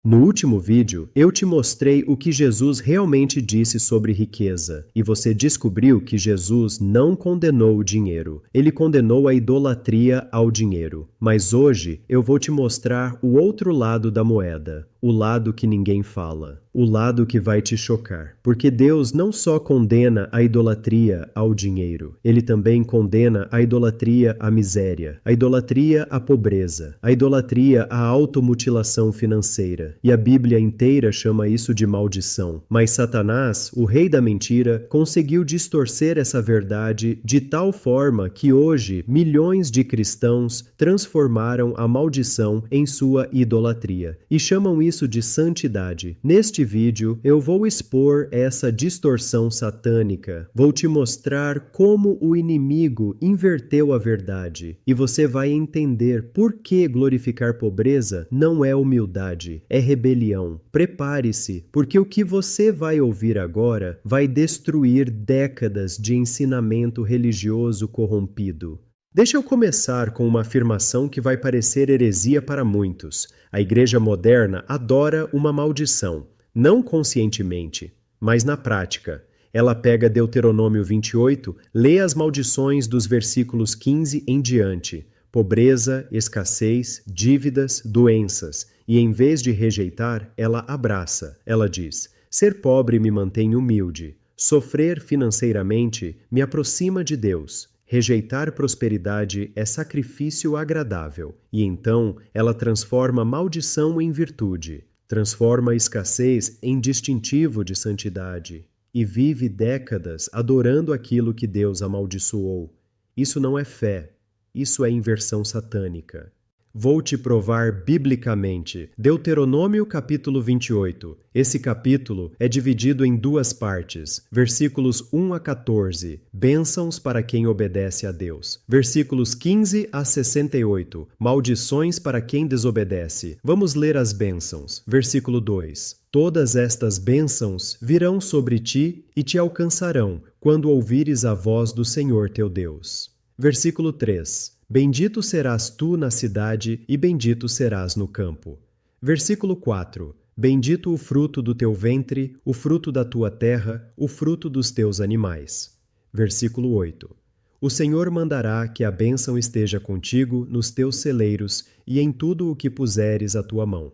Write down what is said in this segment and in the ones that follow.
No último vídeo, eu te mostrei o que Jesus realmente disse sobre riqueza, e você descobriu que Jesus não condenou o dinheiro, ele condenou a idolatria ao dinheiro. Mas hoje eu vou te mostrar o outro lado da moeda, o lado que ninguém fala, o lado que vai te chocar. Porque Deus não só condena a idolatria ao dinheiro, ele também condena a idolatria à miséria, a idolatria à pobreza, a idolatria à automutilação financeira. E a Bíblia inteira chama isso de maldição. Mas Satanás, o rei da mentira, conseguiu distorcer essa verdade de tal forma que hoje milhões de cristãos transformaram a maldição em sua idolatria e chamam isso de santidade. Neste vídeo, eu vou expor essa distorção satânica. Vou te mostrar como o inimigo inverteu a verdade e você vai entender por que glorificar pobreza não é humildade, é rebelião. Prepare-se, porque o que você vai ouvir agora vai destruir décadas de ensinamento religioso corrompido. Deixa eu começar com uma afirmação que vai parecer heresia para muitos. A igreja moderna adora uma maldição, não conscientemente, mas na prática. Ela pega Deuteronômio 28, lê as maldições dos versículos 15 em diante. Pobreza, escassez, dívidas, doenças. E em vez de rejeitar, ela abraça. Ela diz: ser pobre me mantém humilde. Sofrer financeiramente me aproxima de Deus. Rejeitar prosperidade é sacrifício agradável. E então ela transforma maldição em virtude. Transforma a escassez em distintivo de santidade. E vive décadas adorando aquilo que Deus amaldiçoou. Isso não é fé. Isso é inversão satânica. Vou te provar biblicamente. Deuteronômio capítulo 28. Esse capítulo é dividido em duas partes. Versículos 1 a 14. Bênçãos para quem obedece a Deus. Versículos 15 a 68. Maldições para quem desobedece. Vamos ler as bênçãos. Versículo 2. Todas estas bênçãos virão sobre ti e te alcançarão, quando ouvires a voz do Senhor teu Deus. Versículo 3. Bendito serás tu na cidade e bendito serás no campo. Versículo 4. Bendito o fruto do teu ventre, o fruto da tua terra, o fruto dos teus animais. Versículo 8. O Senhor mandará que a bênção esteja contigo nos teus celeiros e em tudo o que puseres a tua mão.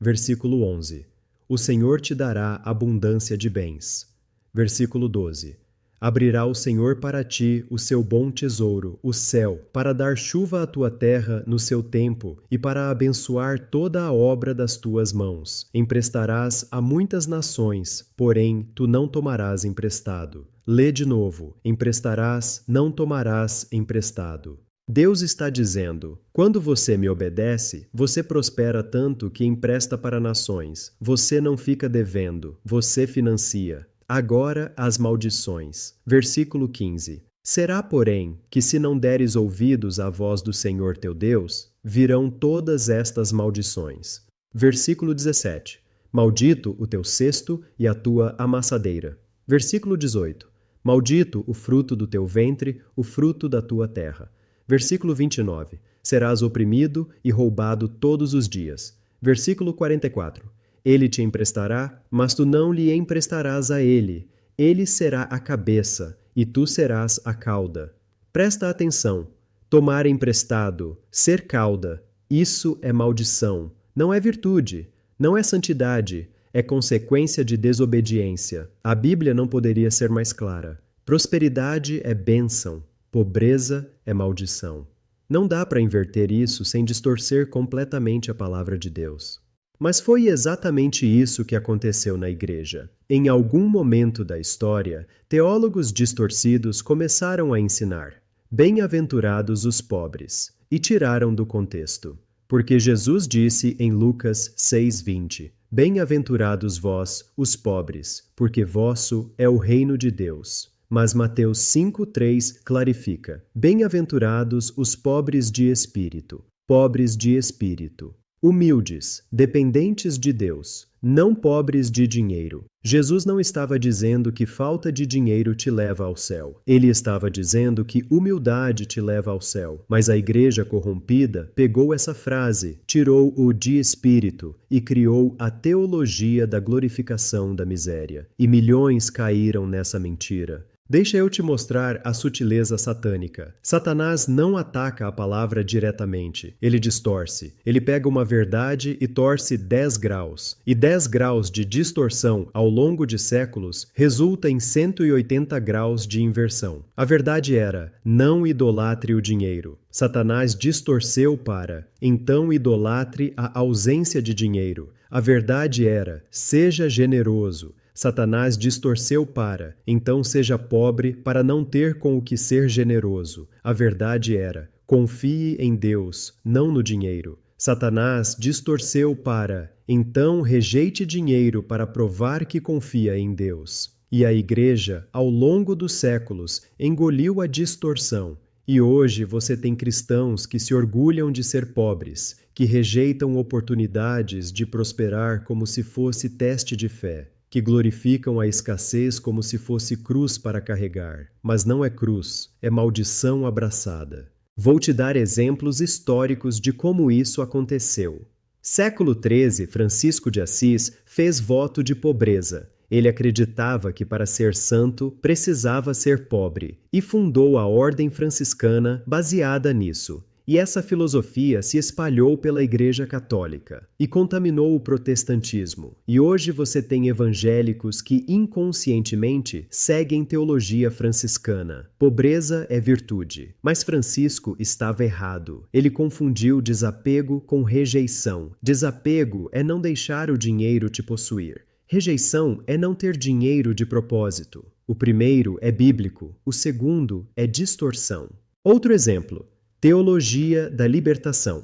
Versículo 11. O Senhor te dará abundância de bens. Versículo 12. Abrirá o Senhor para ti o seu bom tesouro, o céu, para dar chuva à tua terra no seu tempo e para abençoar toda a obra das tuas mãos. Emprestarás a muitas nações, porém tu não tomarás emprestado. Lê de novo: emprestarás, não tomarás emprestado. Deus está dizendo: quando você me obedece, você prospera tanto que empresta para nações. Você não fica devendo, você financia. Agora as maldições. Versículo 15. Será, porém, que se não deres ouvidos à voz do Senhor teu Deus, virão todas estas maldições. Versículo 17. Maldito o teu cesto e a tua amassadeira. Versículo 18. Maldito o fruto do teu ventre, o fruto da tua terra. Versículo 29. Serás oprimido e roubado todos os dias. Versículo 44. Ele te emprestará, mas tu não lhe emprestarás a ele. Ele será a cabeça, e tu serás a cauda. Presta atenção. Tomar emprestado, ser cauda, isso é maldição. Não é virtude, não é santidade, é consequência de desobediência. A Bíblia não poderia ser mais clara. Prosperidade é bênção, pobreza é maldição. Não dá para inverter isso sem distorcer completamente a palavra de Deus. Mas foi exatamente isso que aconteceu na igreja. Em algum momento da história, teólogos distorcidos começaram a ensinar: bem-aventurados os pobres, e tiraram do contexto. Porque Jesus disse em Lucas 6:20: bem-aventurados vós, os pobres, porque vosso é o reino de Deus. Mas Mateus 5:3 clarifica: bem-aventurados os pobres de espírito, pobres de espírito. Humildes, dependentes de Deus, não pobres de dinheiro. Jesus não estava dizendo que falta de dinheiro te leva ao céu. Ele estava dizendo que humildade te leva ao céu. Mas a igreja corrompida pegou essa frase, tirou o de espírito e criou a teologia da glorificação da miséria. E milhões caíram nessa mentira. Deixa eu te mostrar a sutileza satânica. Satanás não ataca a palavra diretamente. Ele distorce. Ele pega uma verdade e torce 10 graus. E 10 graus de distorção ao longo de séculos resulta em 180 graus de inversão. A verdade era: não idolatre o dinheiro. Satanás distorceu para: então idolatre a ausência de dinheiro. A verdade era: seja generoso. Satanás distorceu para: então seja pobre para não ter com o que ser generoso. A verdade era: confie em Deus, não no dinheiro. Satanás distorceu para: então rejeite dinheiro para provar que confia em Deus. E a igreja, ao longo dos séculos, engoliu a distorção. E hoje você tem cristãos que se orgulham de ser pobres, que rejeitam oportunidades de prosperar como se fosse teste de fé, que glorificam a escassez como se fosse cruz para carregar. Mas não é cruz, é maldição abraçada. Vou te dar exemplos históricos de como isso aconteceu. Século XIII, Francisco de Assis fez voto de pobreza. Ele acreditava que para ser santo precisava ser pobre e fundou a Ordem Franciscana baseada nisso. E essa filosofia se espalhou pela Igreja Católica e contaminou o protestantismo. E hoje você tem evangélicos que inconscientemente seguem teologia franciscana. Pobreza é virtude. Mas Francisco estava errado. Ele confundiu desapego com rejeição. Desapego é não deixar o dinheiro te possuir. Rejeição é não ter dinheiro de propósito. O primeiro é bíblico, o segundo é distorção. Outro exemplo. Teologia da libertação.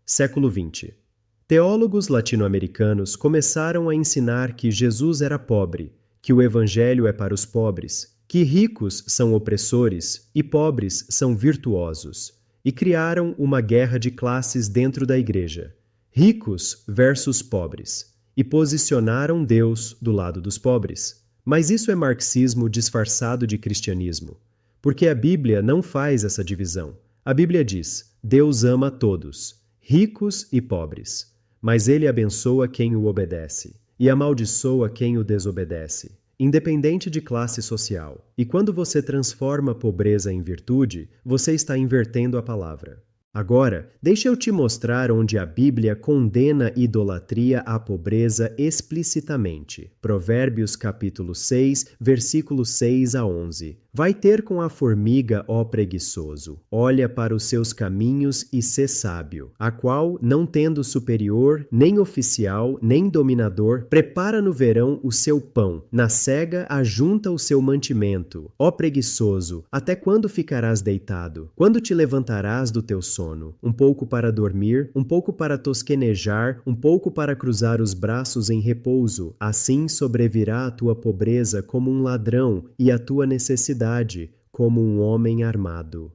Século XX. Teólogos latino-americanos começaram a ensinar que Jesus era pobre, que o evangelho é para os pobres, que ricos são opressores e pobres são virtuosos, e criaram uma guerra de classes dentro da igreja, ricos versus pobres, e posicionaram Deus do lado dos pobres. Mas isso é marxismo disfarçado de cristianismo, porque a Bíblia não faz essa divisão. A Bíblia diz: Deus ama todos, ricos e pobres, mas Ele abençoa quem o obedece e amaldiçoa quem o desobedece, independente de classe social. E quando você transforma a pobreza em virtude, você está invertendo a palavra. Agora, deixa eu te mostrar onde a Bíblia condena idolatria à pobreza explicitamente. Provérbios capítulo 6, versículos 6 a 11. Vai ter com a formiga, ó preguiçoso, olha para os seus caminhos e sê sábio, a qual, não tendo superior, nem oficial, nem dominador, prepara no verão o seu pão, na cega ajunta o seu mantimento. Ó preguiçoso, até quando ficarás deitado? Quando te levantarás do teu sono? Um pouco para dormir, um pouco para tosquenejar, um pouco para cruzar os braços em repouso. Assim sobrevirá a tua pobreza como um ladrão e a tua necessidade como um homem armado.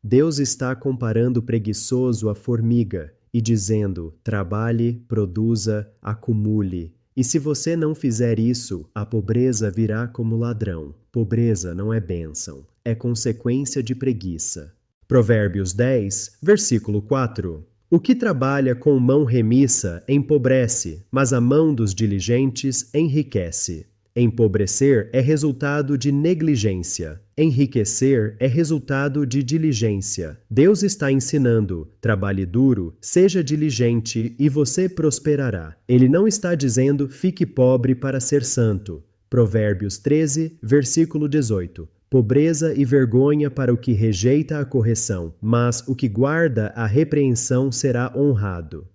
Deus está comparando o preguiçoso à formiga e dizendo: trabalhe, produza, acumule. E se você não fizer isso, a pobreza virá como ladrão. Pobreza não é bênção, é consequência de preguiça. Provérbios 10, versículo 4. O que trabalha com mão remissa empobrece, mas a mão dos diligentes enriquece. Empobrecer é resultado de negligência. Enriquecer é resultado de diligência. Deus está ensinando: trabalhe duro, seja diligente e você prosperará. Ele não está dizendo: fique pobre para ser santo. Provérbios 13, versículo 18. Pobreza e vergonha para o que rejeita a correção, mas o que guarda a repreensão será honrado.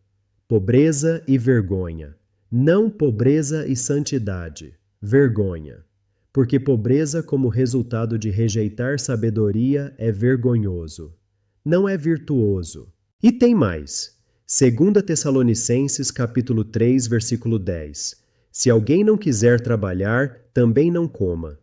Pobreza e vergonha. Não pobreza e santidade. Vergonha. Porque pobreza como resultado de rejeitar sabedoria é vergonhoso. Não é virtuoso. E tem mais. 2 Tessalonicenses capítulo 3, versículo 10. Se alguém não quiser trabalhar, também não coma.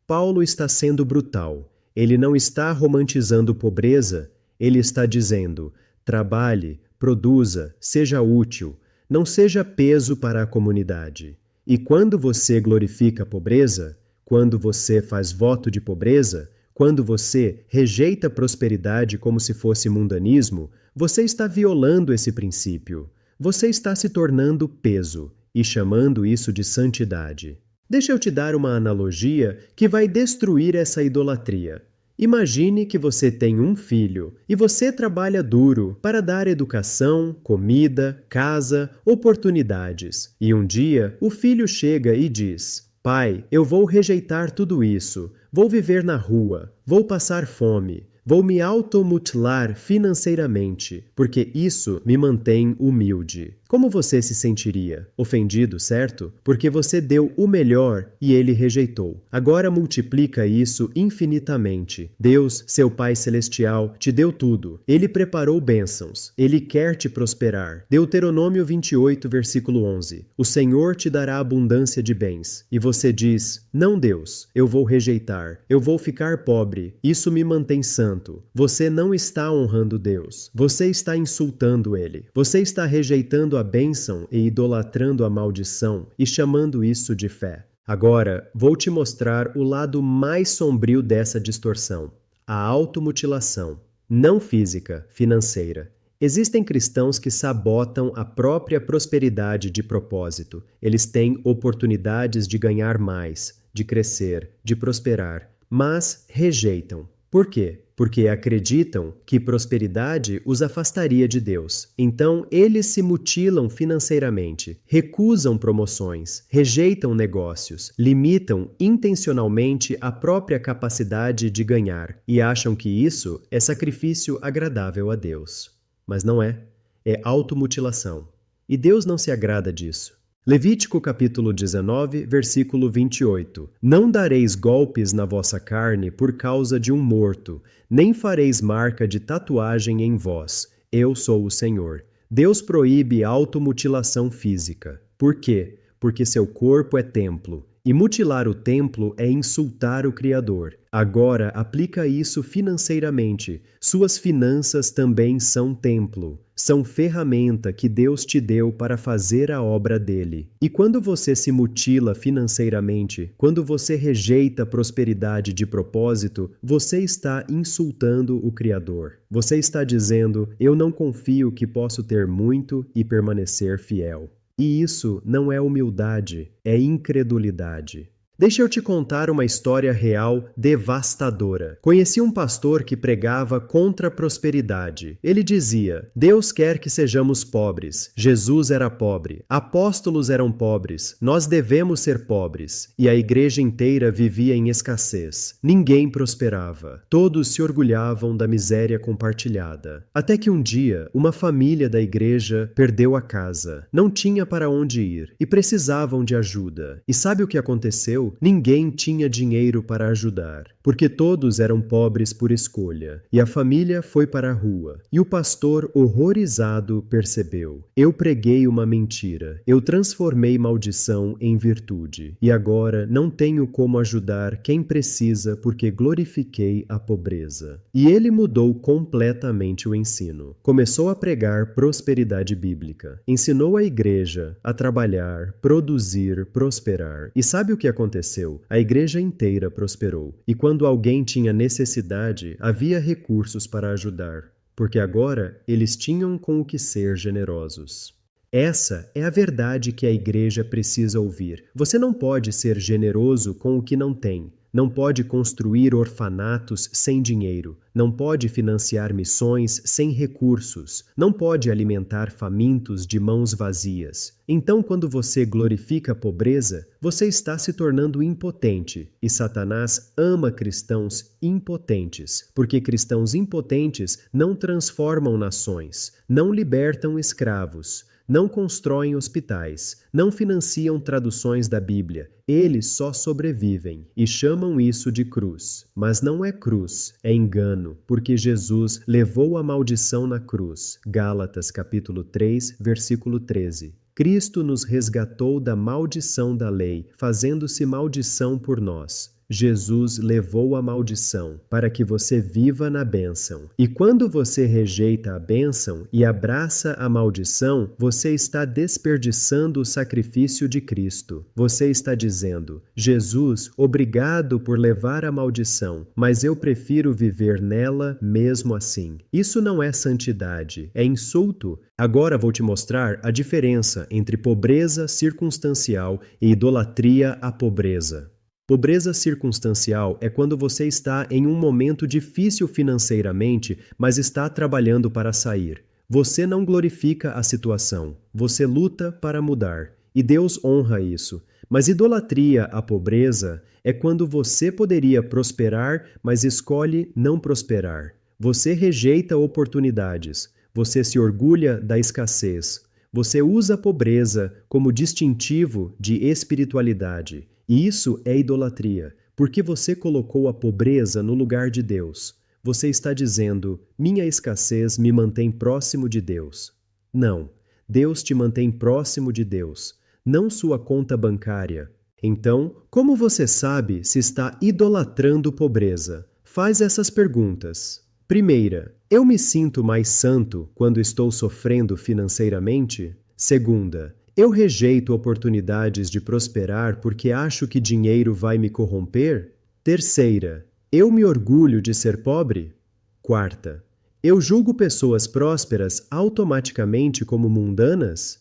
Paulo está sendo brutal. Ele não está romantizando pobreza, ele está dizendo: trabalhe, produza, seja útil, não seja peso para a comunidade. E quando você glorifica a pobreza, quando você faz voto de pobreza, quando você rejeita a prosperidade como se fosse mundanismo, você está violando esse princípio. Você está se tornando peso e chamando isso de santidade. Deixa eu te dar uma analogia que vai destruir essa idolatria. Imagine que você tem um filho e você trabalha duro para dar educação, comida, casa, oportunidades. E um dia o filho chega e diz: Pai, eu vou rejeitar tudo isso, vou viver na rua, vou passar fome, vou me automutilar financeiramente, porque isso me mantém humilde. Como você se sentiria? Ofendido, certo? Porque você deu o melhor e ele rejeitou. Agora multiplica isso infinitamente. Deus, seu Pai Celestial, te deu tudo. Ele preparou bênçãos. Ele quer te prosperar. Deuteronômio 28, versículo 11. O Senhor te dará abundância de bens. E você diz: Não, Deus, eu vou rejeitar. Eu vou ficar pobre. Isso me mantém santo. Você não está honrando Deus. Você está insultando Ele. Você está rejeitando a bênção e idolatrando a maldição e chamando isso de fé. Agora, vou te mostrar o lado mais sombrio dessa distorção: a automutilação, não física, financeira. Existem cristãos que sabotam a própria prosperidade de propósito. Eles têm oportunidades de ganhar mais, de crescer, de prosperar, mas rejeitam. Por quê? Porque acreditam que prosperidade os afastaria de Deus. Então, eles se mutilam financeiramente, recusam promoções, rejeitam negócios, limitam intencionalmente a própria capacidade de ganhar e acham que isso é sacrifício agradável a Deus. Mas não é. É automutilação. E Deus não se agrada disso. Levítico capítulo 19, versículo 28. Não dareis golpes na vossa carne por causa de um morto, nem fareis marca de tatuagem em vós. Eu sou o Senhor. Deus proíbe automutilação física. Por quê? Porque seu corpo é templo. E mutilar o templo é insultar o Criador. Agora aplica isso financeiramente. Suas finanças também são templo. São ferramenta que Deus te deu para fazer a obra dele. E quando você se mutila financeiramente, quando você rejeita a prosperidade de propósito, você está insultando o Criador. Você está dizendo: eu não confio que posso ter muito e permanecer fiel. E isso não é humildade, é incredulidade. Deixa eu te contar uma história real devastadora. Conheci um pastor que pregava contra a prosperidade. Ele dizia: Deus quer que sejamos pobres. Jesus era pobre. Apóstolos eram pobres. Nós devemos ser pobres. E a igreja inteira vivia em escassez. Ninguém prosperava. Todos se orgulhavam da miséria compartilhada. Até que um dia, uma família da igreja perdeu a casa. Não tinha para onde ir e precisavam de ajuda. E sabe o que aconteceu? Ninguém tinha dinheiro para ajudar, porque todos eram pobres por escolha, e a família foi para a rua. E o pastor, horrorizado, percebeu: eu preguei uma mentira, eu transformei maldição em virtude, e agora não tenho como ajudar quem precisa porque glorifiquei a pobreza. E ele mudou completamente o ensino. Começou a pregar prosperidade bíblica, ensinou a igreja a trabalhar, produzir, prosperar. E sabe o que aconteceu? A igreja inteira prosperou. E quando alguém tinha necessidade, havia recursos para ajudar, porque agora eles tinham com o que ser generosos. Essa é a verdade que a igreja precisa ouvir. Você não pode ser generoso com o que não tem. Não pode construir orfanatos sem dinheiro. Não pode financiar missões sem recursos. Não pode alimentar famintos de mãos vazias. Então, quando você glorifica a pobreza, você está se tornando impotente. E Satanás ama cristãos impotentes, porque cristãos impotentes não transformam nações, não libertam escravos, não constroem hospitais, não financiam traduções da Bíblia. Eles só sobrevivem e chamam isso de cruz. Mas não é cruz, é engano, porque Jesus levou a maldição na cruz. Gálatas capítulo 3, versículo 13. Cristo nos resgatou da maldição da lei, fazendo-se maldição por nós. Jesus levou a maldição para que você viva na bênção. E quando você rejeita a bênção e abraça a maldição, você está desperdiçando o sacrifício de Cristo. Você está dizendo: Jesus, obrigado por levar a maldição, mas eu prefiro viver nela mesmo assim. Isso não é santidade, é insulto. Agora vou te mostrar a diferença entre pobreza circunstancial e idolatria à pobreza. Pobreza circunstancial é quando você está em um momento difícil financeiramente, mas está trabalhando para sair. Você não glorifica a situação, você luta para mudar. E Deus honra isso. Mas idolatria à pobreza é quando você poderia prosperar, mas escolhe não prosperar. Você rejeita oportunidades. Você se orgulha da escassez. Você usa a pobreza como distintivo de espiritualidade. E isso é idolatria, porque você colocou a pobreza no lugar de Deus. Você está dizendo: minha escassez me mantém próximo de Deus. Não, Deus te mantém próximo de Deus, não sua conta bancária. Então, como você sabe se está idolatrando pobreza? Faz essas perguntas. Primeira, eu me sinto mais santo quando estou sofrendo financeiramente? Segunda, eu rejeito oportunidades de prosperar porque acho que dinheiro vai me corromper? Terceira, eu me orgulho de ser pobre? Quarta, eu julgo pessoas prósperas automaticamente como mundanas?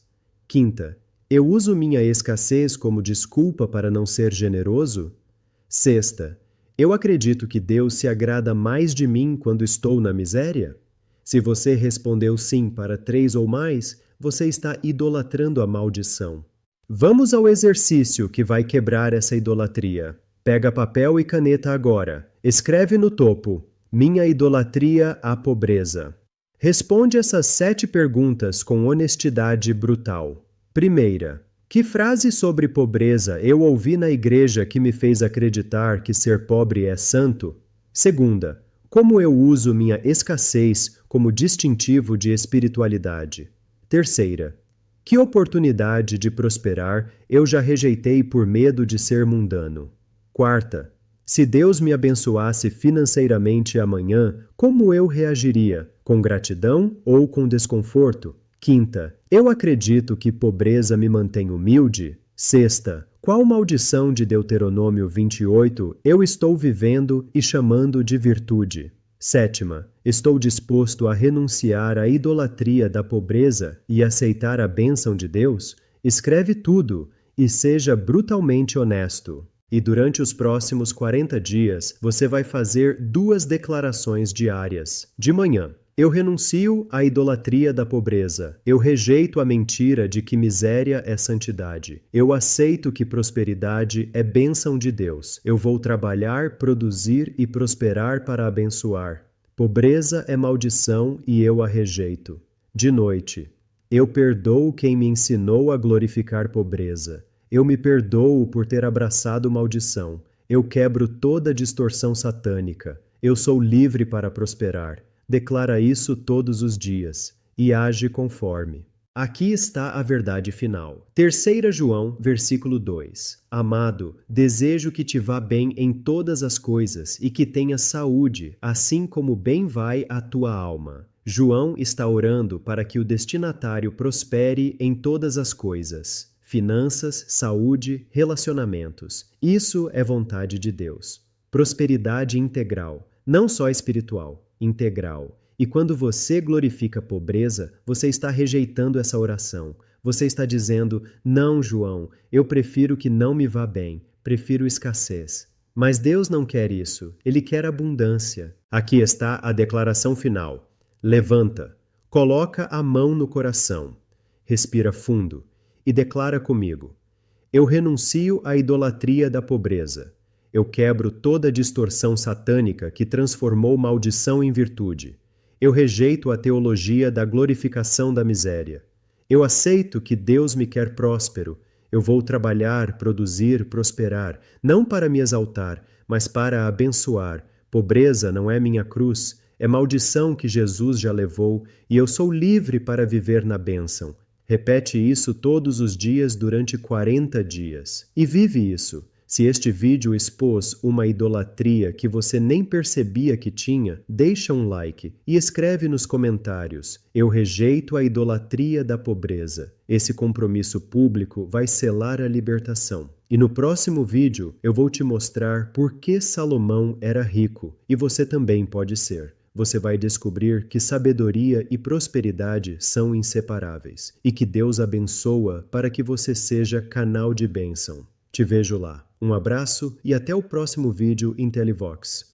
Quinta, eu uso minha escassez como desculpa para não ser generoso? Sexta, eu acredito que Deus se agrada mais de mim quando estou na miséria? Se você respondeu sim para 3 ou mais, você está idolatrando a maldição. Vamos ao exercício que vai quebrar essa idolatria. Pega papel e caneta agora. Escreve no topo: minha idolatria à pobreza. Responde essas 7 perguntas com honestidade brutal. Primeira: que frase sobre pobreza eu ouvi na igreja que me fez acreditar que ser pobre é santo? Segunda: como eu uso minha escassez como distintivo de espiritualidade? Terceira, que oportunidade de prosperar eu já rejeitei por medo de ser mundano? Quarta, se Deus me abençoasse financeiramente amanhã, como eu reagiria? Com gratidão ou com desconforto? Quinta, eu acredito que pobreza me mantém humilde? Sexta, qual maldição de Deuteronômio 28 eu estou vivendo e chamando de virtude? Sétima, estou disposto a renunciar à idolatria da pobreza e aceitar a bênção de Deus? Escreve tudo e seja brutalmente honesto. E durante os próximos 40 dias, você vai fazer 2 declarações diárias. De manhã: eu renuncio à idolatria da pobreza. Eu rejeito a mentira de que miséria é santidade. Eu aceito que prosperidade é bênção de Deus. Eu vou trabalhar, produzir e prosperar para abençoar. Pobreza é maldição e eu a rejeito. De noite: eu perdoo quem me ensinou a glorificar pobreza. Eu me perdoo por ter abraçado maldição. Eu quebro toda distorção satânica. Eu sou livre para prosperar. Declara isso todos os dias e age conforme. Aqui está a verdade final. 3 João, versículo 2. Amado, desejo que te vá bem em todas as coisas e que tenhas saúde, assim como bem vai a tua alma. João está orando para que o destinatário prospere em todas as coisas: finanças, saúde, relacionamentos. Isso é vontade de Deus. Prosperidade integral, não só espiritual. Integral. E quando você glorifica a pobreza, você está rejeitando essa oração. Você está dizendo: não, João, eu prefiro que não me vá bem, prefiro escassez. Mas Deus não quer isso, Ele quer abundância. Aqui está a declaração final. Levanta, coloca a mão no coração, respira fundo e declara comigo: eu renuncio à idolatria da pobreza. Eu quebro toda a distorção satânica que transformou maldição em virtude. Eu rejeito a teologia da glorificação da miséria. Eu aceito que Deus me quer próspero. Eu vou trabalhar, produzir, prosperar, não para me exaltar, mas para abençoar. Pobreza não é minha cruz, é maldição que Jesus já levou, e eu sou livre para viver na bênção. Repete isso todos os dias durante 40 dias. E vive isso. Se este vídeo expôs uma idolatria que você nem percebia que tinha, deixa um like e escreve nos comentários: eu rejeito a idolatria da pobreza. Esse compromisso público vai selar a libertação. E no próximo vídeo eu vou te mostrar por que Salomão era rico e você também pode ser. Você vai descobrir que sabedoria e prosperidade são inseparáveis e que Deus abençoa para que você seja canal de bênção. Te vejo lá. Um abraço e até o próximo vídeo IntelliVox.